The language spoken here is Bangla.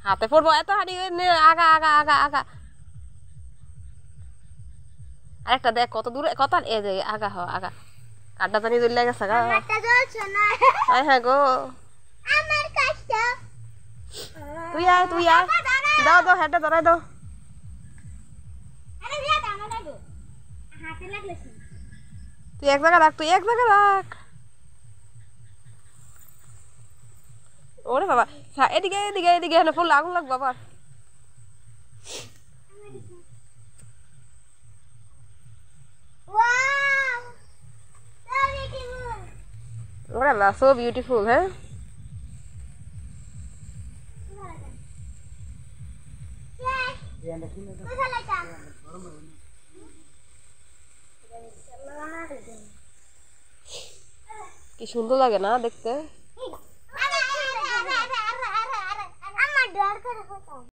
হাতে পড়বো এত হাঁটি আগা আগা আগা আগা আরেকটা দেখ কত দূরে কত এ যে আগা হ আগা কাড্ডা জানি দূর লাগে গা হ্যাঁ হ্যাঁ গো তুই আয় দাও দাও হেঁটে ধরাই দাও তুই এক জায়গা রাখ ওরে বাবা এদিকে এদিকে এদিকে হেন ফুল আগুন লাগবে আবার ওরে আল্লাহ সো বিউটিফুল হ্যাঁ কি সুন্দর লাগে না দেখতে